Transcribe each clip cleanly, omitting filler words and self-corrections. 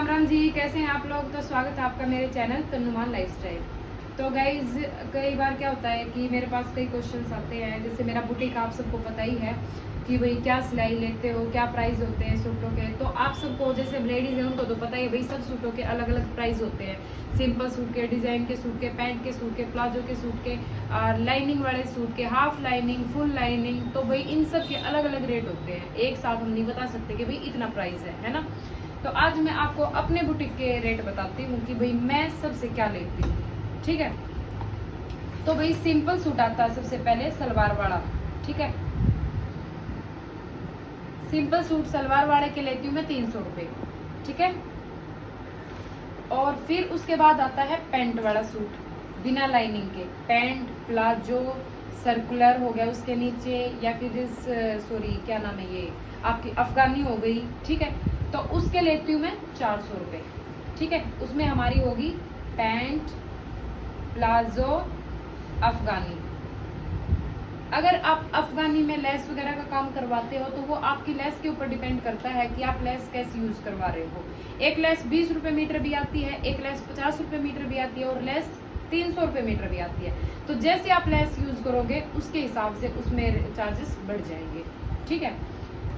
राम राम जी, कैसे हैं आप लोग। तो स्वागत है आपका मेरे चैनल तनुमान लाइफस्टाइल। तो गाइज, कई बार क्या होता है कि मेरे पास कई क्वेश्चंस आते हैं। जैसे मेरा बुटीक आप सबको पता ही है कि भाई क्या सिलाई लेते हो, क्या प्राइस होते हैं सूटों के। तो आप सबको जैसे लेडीज है उनको तो पता ही है भाई, सब सूटों के अलग अलग प्राइस होते हैं। सिंपल सूट के, डिजाइन के सूट के, पैंट के सूट के, प्लाजो के सूट के, लाइनिंग वाले सूट के, हाफ लाइनिंग, फुल लाइनिंग। तो भाई इन सब के अलग अलग रेट होते हैं, एक साथ हम नहीं बता सकते कि भाई इतना प्राइस है ना। तो आज मैं आपको अपने बुटीक के रेट बताती हूँ कि भाई मैं सबसे क्या लेती हूँ। ठीक है, तो भाई सिंपल सूट आता है सबसे पहले सलवार वाला। ठीक है, सिंपल सूट सलवार वाले के लेती हूँ मैं 300 रुपए। ठीक है, और फिर उसके बाद आता है पैंट वाला सूट बिना लाइनिंग के। पैंट, प्लाजो, सर्कुलर हो गया उसके नीचे, या फिर सॉरी क्या नाम है ये, आपकी अफगानी हो गई। ठीक है, तो उसके लेती हूँ मैं 400 रुपए। ठीक है, उसमें हमारी होगी पैंट, प्लाजो, अफगानी। अगर आप अफगानी में लेस वगैरह का काम करवाते हो तो वो आपकी लेस के ऊपर डिपेंड करता है कि आप लेस कैसे यूज करवा रहे हो। एक लेस 20 रुपए मीटर भी आती है, एक लेस 50 रुपए मीटर भी आती है, और लेस 300 रुपए मीटर भी आती है। तो जैसे आप लेस यूज करोगे उसके हिसाब से उसमें चार्जेस बढ़ जाएंगे। ठीक है,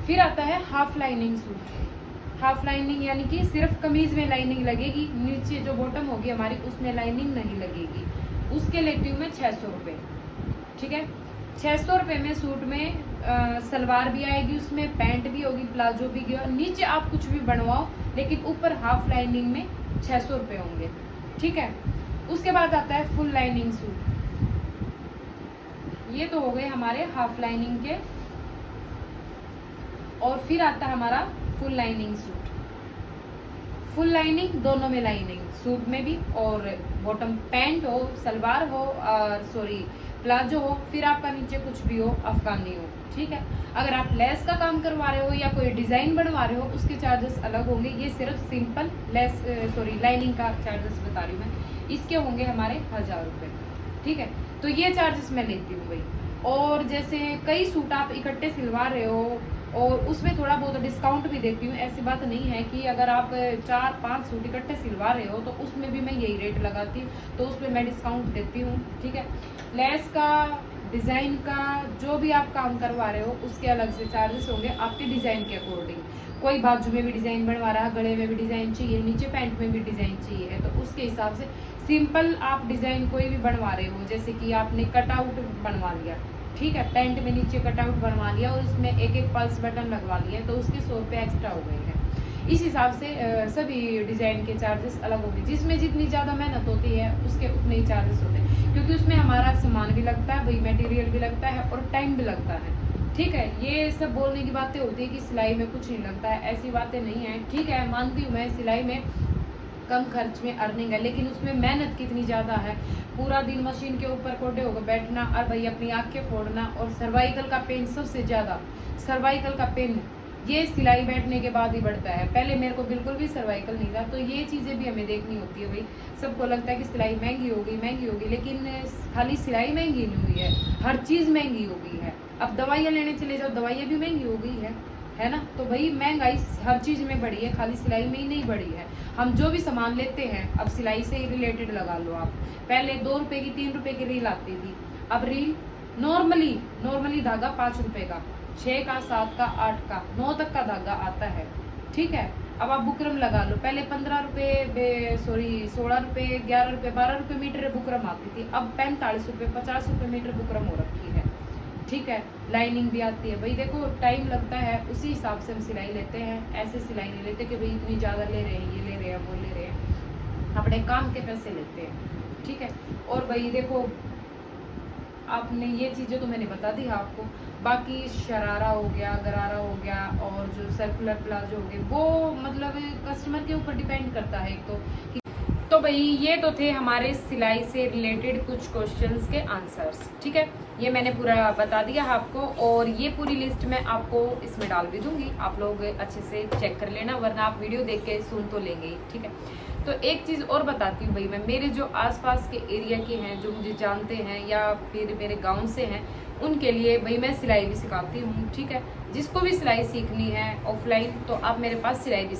फिर आता है half lining suit. Half lining यानी कि सिर्फ कमीज में लाइनिंग लगेगी, नीचे जो बॉटम होगी हमारी उसमें लाइनिंग नहीं लगेगी। उसके लेती हूँ मैं 600 रुपए। ठीक है, 600 रुपए में सूट में सलवार भी आएगी, उसमें पैंट भी होगी, प्लाजो भी होगी, नीचे आप कुछ भी बनवाओ लेकिन ऊपर हाफ लाइनिंग में 600 रुपए होंगे। ठीक है, उसके बाद आता है फुल लाइनिंग सूट। ये तो हो गए हमारे हाफ लाइनिंग के, और फिर आता है हमारा full lining suit. Full lining दोनों में लाइनिंग, सूट में भी और बॉटम, पैंट हो, सलवार हो, सॉरी प्लाजो हो, फिर आपका नीचे कुछ भी हो, अफगानी हो। ठीक है, अगर आप लेस का काम करवा रहे हो या कोई डिजाइन बनवा रहे हो उसके चार्जेस अलग होंगे। ये सिर्फ सिंपल लेस सॉरी लाइनिंग का चार्जेस बता रही हूँ मैं, इसके होंगे हमारे 1000 रुपए। ठीक है, तो ये चार्जेस मैं लेती हूँ भाई। और जैसे कई सूट आप इकट्ठे सिलवा रहे हो और उसमें थोड़ा बहुत डिस्काउंट भी देती हूँ। ऐसी बात नहीं है कि अगर आप 4-5 सूट इकट्ठे सिलवा रहे हो तो उसमें भी मैं यही रेट लगाती हूँ, तो उसमें मैं डिस्काउंट देती हूँ। ठीक है, लेस का, डिजाइन का, जो भी आप काम करवा रहे हो उसके अलग से चार्जेस होंगे आपके डिजाइन के अकॉर्डिंग। कोई बाजू में भी डिजाइन बनवा रहा है, गले में भी डिजाइन चाहिए, नीचे पैंट में भी डिजाइन चाहिए है, तो उसके हिसाब से सिंपल आप डिजाइन कोई भी बनवा रहे हो, जैसे कि आपने कटआउट बनवा लिया, ठीक है, पैंट में नीचे कटआउट बनवा लिया और उसमें एक एक पल्स बटन लगवा लिया, तो उसके 100 रुपये एक्स्ट्रा हो गए हैं। इस हिसाब से सभी डिजाइन के चार्जेस अलग होंगे। जिसमें जितनी ज्यादा मेहनत होती है उसके उतने ही चार्जेस होते हैं, क्योंकि उसमें हमारा सामान भी लगता है, वही मटेरियल भी लगता है और टाइम भी लगता है। ठीक है, ये सब बोलने की बातें होती है कि सिलाई में कुछ नहीं लगता है, ऐसी बातें नहीं है। ठीक है, मानती हूँ मैं सिलाई में कम खर्च में अर्निंग है, लेकिन उसमें मेहनत कितनी ज्यादा है। पूरा दिन मशीन के ऊपर कोडे होकर बैठना और भाई अपनी आंखें फोड़ना, और सर्वाइकल का पेन सबसे ज्यादा, सर्वाइकल का पेन ये सिलाई बैठने के बाद ही बढ़ता है। पहले मेरे को बिल्कुल भी सर्वाइकल नहीं था, तो ये चीजें भी हमें देखनी होती है भाई। सबको लगता है कि सिलाई महंगी होगी, लेकिन खाली सिलाई महंगी नहीं हुई है, हर चीज महंगी हो गई है। अब दवाइयाँ लेने चले जाओ, दवाइयाँ भी महंगी हो गई है ना। तो भाई महंगाई हर चीज में बढ़ी है, खाली सिलाई में ही नहीं बढ़ी है। हम जो भी सामान लेते हैं अब सिलाई से ही रिलेटेड लगा लो आप। पहले 2 रुपए की, 3 रुपए की रील आती थी, अब रील नॉर्मली धागा 5 रुपए का, 6 का, 7 का, 8 का, 9 तक का धागा आता है। ठीक है, अब आप बुकरम लगा लो, पहले 15 रुपए सॉरी 16 रुपए, 11 रुपए, 12 रुपए मीटर बुकरम आती थी, अब 45 रुपए, 50 रुपए मीटर बुकरम हो रखी है। ठीक है, लाइनिंग भी आती है भाई। देखो टाइम लगता है, उसी हिसाब से हम सिलाई लेते हैं। ऐसे सिलाई नहीं लेते कि भाई इतनी ज्यादा ले रहे हैं, ये ले रहे हैं, वो ले रहे हैं, अपने काम के पैसे लेते हैं। ठीक है, और भाई देखो आपने ये चीजें तो मैंने बता दी आपको। बाकी शरारा हो गया, गरारा हो गया, और जो सर्कुलर प्लाजो हो गए, वो मतलब कस्टमर के ऊपर डिपेंड करता है। तो भाई ये तो थे हमारे सिलाई से रिलेटेड कुछ क्वेश्चंस के आंसर्स। ठीक है, ये मैंने पूरा बता दिया आपको, और ये पूरी लिस्ट मैं आपको इसमें डाल भी दूंगी, आप लोग अच्छे से चेक कर लेना, वरना आप वीडियो देख के सुन तो लेंगे ही। ठीक है, तो एक चीज़ और बताती हूँ भाई, मैं मेरे जो आसपास के एरिया के हैं, जो मुझे जानते हैं या फिर मेरे गाँव से हैं, उनके लिए भाई मैं सिलाई भी सिखाती हूँ। ठीक है, जिसको भी सिलाई सीखनी है ऑफलाइन तो आप मेरे पास सिलाई भी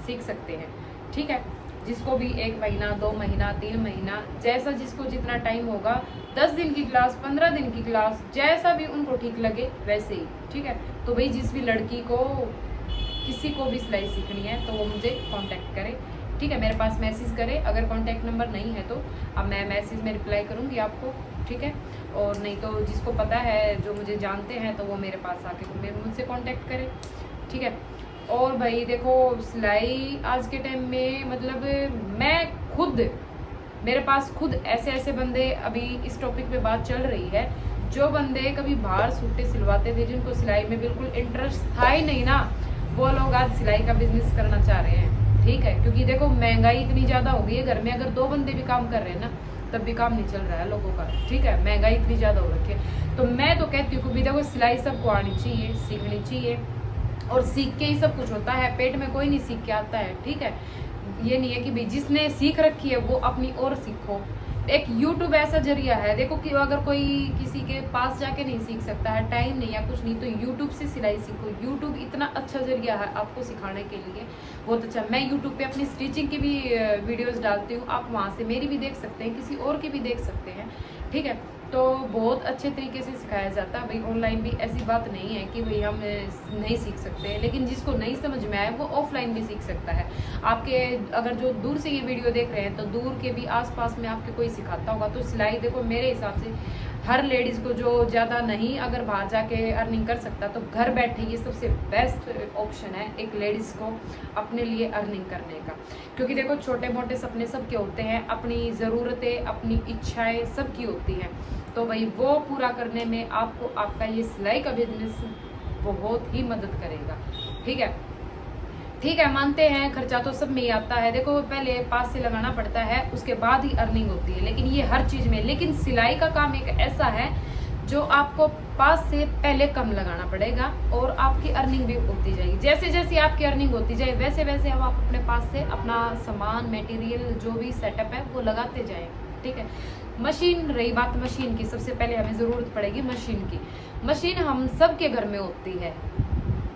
सीख सकते हैं। ठीक है, जिसको भी 1 महीना, 2 महीना, 3 महीना, जैसा जिसको जितना टाइम होगा, 10 दिन की क्लास, 15 दिन की क्लास, जैसा भी उनको ठीक लगे वैसे ही। ठीक है, तो भाई जिस भी लड़की को किसी को भी सिलाई सीखनी है तो वो मुझे कांटेक्ट करे। ठीक है, मेरे पास मैसेज करे, अगर कांटेक्ट नंबर नहीं है तो अब मैं मैसेज में रिप्लाई करूँगी आपको। ठीक है, और नहीं तो जिसको पता है, जो मुझे जानते हैं, तो वो मेरे पास आके मुझसे कांटेक्ट करे। ठीक है, और भाई देखो सिलाई आज के टाइम में मतलब मैं खुद, मेरे पास खुद ऐसे ऐसे बंदे, अभी इस टॉपिक पे बात चल रही है, जो बंदे कभी बाहर सूटें सिलवाते थे, जिनको सिलाई में बिल्कुल इंटरेस्ट था ही नहीं ना, वो लोग आज सिलाई का बिजनेस करना चाह रहे हैं। ठीक है, क्योंकि देखो महंगाई इतनी ज़्यादा हो गई है, घर में अगर 2 बंदे भी काम कर रहे हैं ना तब भी काम नहीं चल रहा है लोगों का। ठीक है, महंगाई इतनी ज़्यादा हो रखी है, तो मैं तो कहती हूँ कि देखो सिलाई सबको आनी चाहिए, सीखनी चाहिए, और सीख के ही सब कुछ होता है, पेट में कोई नहीं सीख के आता है। ठीक है, ये नहीं है कि भाई जिसने सीख रखी है वो अपनी और सीखो। एक YouTube ऐसा जरिया है, देखो कि अगर कोई किसी के पास जाके नहीं सीख सकता है, टाइम नहीं या कुछ नहीं, तो YouTube से सिलाई सीखो। YouTube इतना अच्छा जरिया है आपको सिखाने के लिए, बहुत अच्छा। मैं YouTube पे अपनी स्टिचिंग की भी वीडियोस डालती हूँ, आप वहाँ से मेरी भी देख सकते हैं, किसी और की भी देख सकते हैं। ठीक है, तो बहुत अच्छे तरीके से सिखाया जाता है भाई। ऑनलाइन भी ऐसी बात नहीं है कि भाई हम नहीं सीख सकते, लेकिन जिसको नहीं समझ में आए वो ऑफलाइन भी सीख सकता है। आपके अगर जो दूर से ये वीडियो देख रहे हैं, तो दूर के भी आसपास में आपके कोई सिखाता होगा। तो सिलाई देखो मेरे हिसाब से हर लेडीज़ को, जो ज़्यादा नहीं अगर बाहर जाके अर्निंग कर सकता, तो घर बैठे ये सबसे बेस्ट ऑप्शन है एक लेडीज़ को अपने लिए अर्निंग करने का। क्योंकि देखो छोटे मोटे सपने सबके होते हैं, अपनी ज़रूरतें, अपनी इच्छाएं सबकी होती हैं, तो भाई वो पूरा करने में आपको आपका ये सिलाई का बिजनेस बहुत ही मदद करेगा। ठीक है, ठीक है, मानते हैं खर्चा तो सब में ही आता है। देखो पहले पास से लगाना पड़ता है, उसके बाद ही अर्निंग होती है, लेकिन ये हर चीज़ में। लेकिन सिलाई का काम एक ऐसा है जो आपको पास से पहले कम लगाना पड़ेगा और आपकी अर्निंग भी होती जाएगी। जैसे जैसे आपकी अर्निंग होती जाए वैसे वैसे अब आप अपने पास से अपना सामान, मटेरियल, जो भी सेटअप है वो लगाते जाएं। ठीक है, मशीन, रही बात मशीन की, सबसे पहले हमें ज़रूरत पड़ेगी मशीन की। मशीन हम सबके घर में होती है,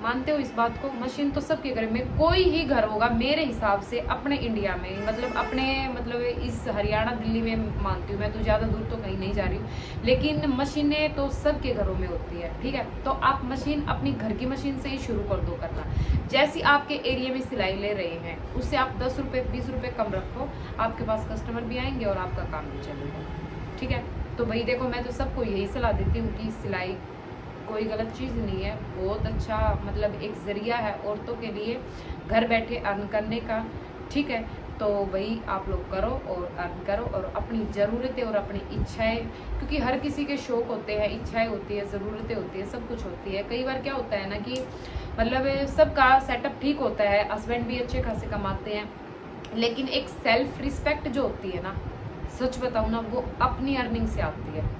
मानते हो इस बात को? मशीन तो सबके घर में, कोई ही घर होगा मेरे हिसाब से अपने इंडिया में, मतलब इस हरियाणा दिल्ली में मानती हूँ मैं, तो ज़्यादा दूर तो कहीं नहीं जा रही हूँ, लेकिन मशीनें तो सबके घरों में होती है। ठीक है, तो आप मशीन अपनी घर की मशीन से ही शुरू कर दो करना। जैसी आपके एरिया में सिलाई ले रहे हैं उससे आप 10 रुपये 20 रुपये कम रखो, आपके पास कस्टमर भी आएंगे और आपका काम भी चलेगा। ठीक है, तो भाई देखो मैं तो सबको यही सलाह देती हूँ कि सिलाई कोई गलत चीज़ नहीं है, बहुत अच्छा मतलब एक ज़रिया है औरतों के लिए घर बैठे अर्न करने का। ठीक है, तो वही आप लोग करो और अर्न करो, और अपनी ज़रूरतें और अपनी इच्छाएं, क्योंकि हर किसी के शौक़ होते हैं, इच्छाएं होती है, ज़रूरतें होती है, सब कुछ होती है। कई बार क्या होता है ना कि मतलब सबका सेटअप ठीक होता है, हस्बैंड भी अच्छे खासे कमाते हैं, लेकिन एक सेल्फ रिस्पेक्ट जो होती है ना, सच बताऊँ ना, वो अपनी अर्निंग से आती है।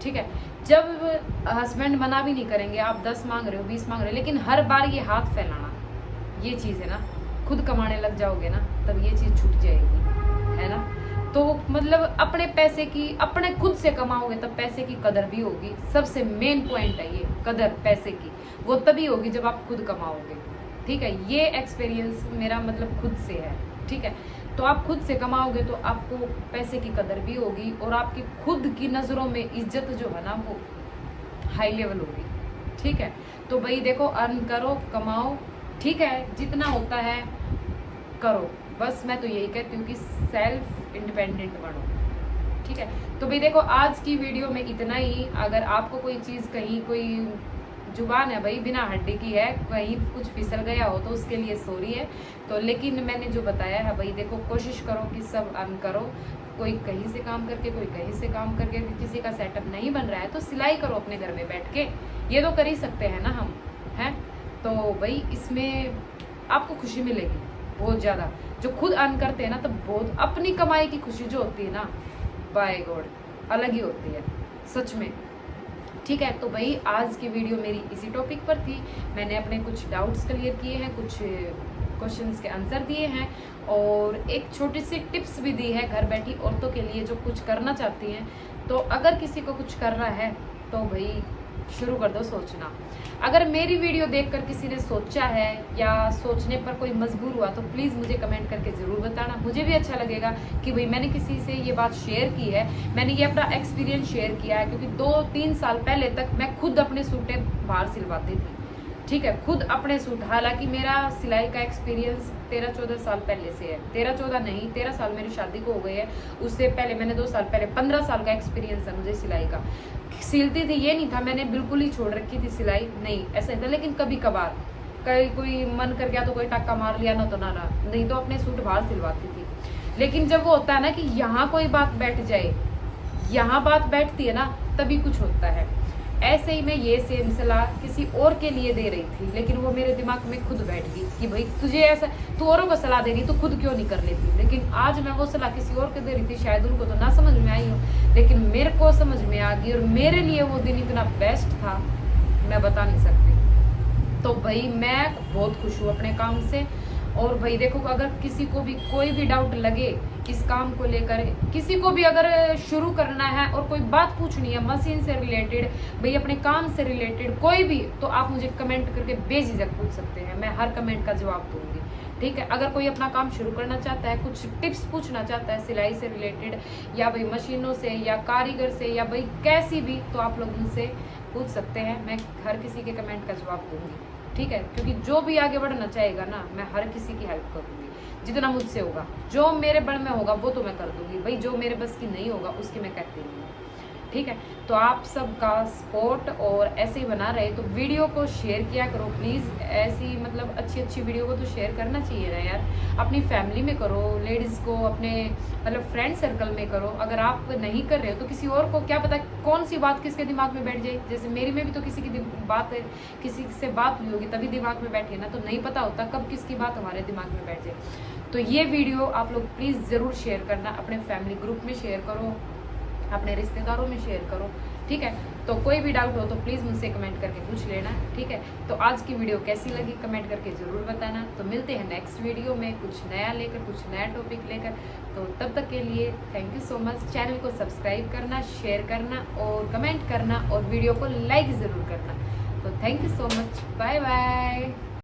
ठीक है, जब हस्बैंड मना भी नहीं करेंगे, आप 10 मांग रहे हो, 20 मांग रहे हो, लेकिन हर बार ये हाथ फैलाना, ये चीज़ है ना, खुद कमाने लग जाओगे ना तब ये चीज़ छूट जाएगी, है ना। तो मतलब अपने पैसे की, अपने खुद से कमाओगे तब पैसे की कदर भी होगी। सबसे मेन पॉइंट है ये, कदर पैसे की वो तभी होगी जब आप खुद कमाओगे। ठीक है, ये एक्सपीरियंस मेरा मतलब खुद से है। ठीक है, तो आप खुद से कमाओगे तो आपको पैसे की कदर भी होगी, और आपकी खुद की नज़रों में इज्जत जो है ना वो हाई लेवल होगी। ठीक है, तो भाई देखो अर्न करो, कमाओ। ठीक है, जितना होता है करो, बस मैं तो यही कहती हूँ कि सेल्फ इंडिपेंडेंट बनो। ठीक है, तो भाई देखो आज की वीडियो में इतना ही। अगर आपको कोई चीज़, कहीं कोई जुबान है भाई बिना हड्डी की है, कहीं कुछ फिसल गया हो तो उसके लिए सॉरी है। तो लेकिन मैंने जो बताया है भाई देखो, कोशिश करो कि सब अर्न करो, कोई कहीं से काम करके, कोई कहीं से काम करके। किसी का सेटअप नहीं बन रहा है तो सिलाई करो अपने घर में बैठ के, ये तो कर ही सकते हैं ना हम, हैं। तो भाई इसमें आपको खुशी मिलेगी बहुत ज़्यादा, जो खुद अर्न करते हैं ना, तब बहुत अपनी कमाई की खुशी जो होती है ना, बाय गॉड अलग ही होती है सच में। ठीक है, तो भाई आज की वीडियो मेरी इसी टॉपिक पर थी। मैंने अपने कुछ डाउट्स क्लियर किए हैं, कुछ क्वेश्चंस के आंसर दिए हैं, और एक छोटी सी टिप्स भी दी है घर बैठी औरतों के लिए जो कुछ करना चाहती हैं। तो अगर किसी को कुछ करना है तो भाई शुरू कर दो सोचना। अगर मेरी वीडियो देखकर किसी ने सोचा है या सोचने पर कोई मजबूर हुआ तो प्लीज़ मुझे कमेंट करके ज़रूर बताना। मुझे भी अच्छा लगेगा कि भाई मैंने किसी से ये बात शेयर की है, मैंने ये अपना एक्सपीरियंस शेयर किया है। क्योंकि 2-3 साल पहले तक मैं खुद अपने सूटें बाहर सिलवाती थी, ठीक है, खुद अपने सूट। हालांकि मेरा सिलाई का एक्सपीरियंस 13-14 साल पहले से है, 13-14 नहीं, 13 साल मेरी शादी को हो गई है। उससे पहले मैंने 2 साल पहले 15 साल का एक्सपीरियंस है मुझे सिलाई का। सिलती थी ये नहीं था मैंने बिल्कुल ही छोड़ रखी थी सिलाई, नहीं ऐसा नहीं था। लेकिन कभी कभार कहीं कोई मन कर गया तो कोई टाका मार लिया, ना तो ना नहीं तो अपने सूट बाहर सिलवाती थी। लेकिन जब वो होता है ना कि यहाँ कोई बात बैठ जाए, यहाँ बात बैठती है ना, तभी कुछ होता है। ऐसे ही मैं ये सेम सलाह किसी और के लिए दे रही थी, लेकिन वो मेरे दिमाग में खुद बैठ गई कि भाई तुझे ऐसा, तू औरों को सलाह दे रही तो खुद क्यों नहीं कर लेती। लेकिन आज मैं वो सलाह किसी और को दे रही थी, शायद उनको तो ना समझ में आई हो, लेकिन मेरे को समझ में आ गई। और मेरे लिए वो दिन इतना बेस्ट था, मैं बता नहीं सकती। तो भाई मैं बहुत खुश हूँ अपने काम से। और भाई देखो, अगर किसी को भी कोई भी डाउट लगे इस काम को लेकर, किसी को भी अगर शुरू करना है और कोई बात पूछनी है मशीन से रिलेटेड, भाई अपने काम से रिलेटेड कोई भी, तो आप मुझे कमेंट करके बेझिझक पूछ सकते हैं, मैं हर कमेंट का जवाब दूंगी, ठीक है। अगर कोई अपना काम शुरू करना चाहता है, कुछ टिप्स पूछना चाहता है सिलाई से रिलेटेड या भाई मशीनों से या कारीगर से या भाई कैसी भी, तो आप लोग मुझसे पूछ सकते हैं। मैं हर किसी के कमेंट का जवाब दूंगी, ठीक है। क्योंकि जो भी आगे बढ़ना चाहेगा ना, मैं हर किसी की हेल्प करूंगी जितना मुझसे होगा। जो मेरे बल में होगा वो तो मैं कर दूंगी भाई, जो मेरे बस की नहीं होगा उसकी मैं कहती नहीं हूँ, ठीक है। तो आप सबका सपोर्ट और ऐसे ही बना रहे तो वीडियो को शेयर किया करो प्लीज़। ऐसी मतलब अच्छी अच्छी वीडियो को तो शेयर करना चाहिए ना यार। अपनी फैमिली में करो, लेडीज़ को अपने मतलब फ्रेंड सर्कल में करो। अगर आप नहीं कर रहे हो तो किसी और को क्या पता कौन सी बात किसके दिमाग में बैठ जाए। जैसे मेरी में भी तो किसी की बात है, किसी से बात हुई होगी तभी दिमाग में बैठी है ना, तो नहीं पता होता कब किसकी बात हमारे दिमाग में बैठ जाए। तो ये वीडियो आप लोग प्लीज़ ज़रूर शेयर करना, अपने फैमिली ग्रुप में शेयर करो, अपने रिश्तेदारों में शेयर करो, ठीक है। तो कोई भी डाउट हो तो प्लीज़ मुझसे कमेंट करके पूछ लेना, ठीक है। तो आज की वीडियो कैसी लगी कमेंट करके ज़रूर बताना। तो मिलते हैं नेक्स्ट वीडियो में कुछ नया लेकर, कुछ नया टॉपिक लेकर। तो तब तक के लिए thank you so much. Channel को सब्सक्राइब करना, शेयर करना और कमेंट करना और वीडियो को लाइक ज़रूर करना। तो thank you so much, bye bye.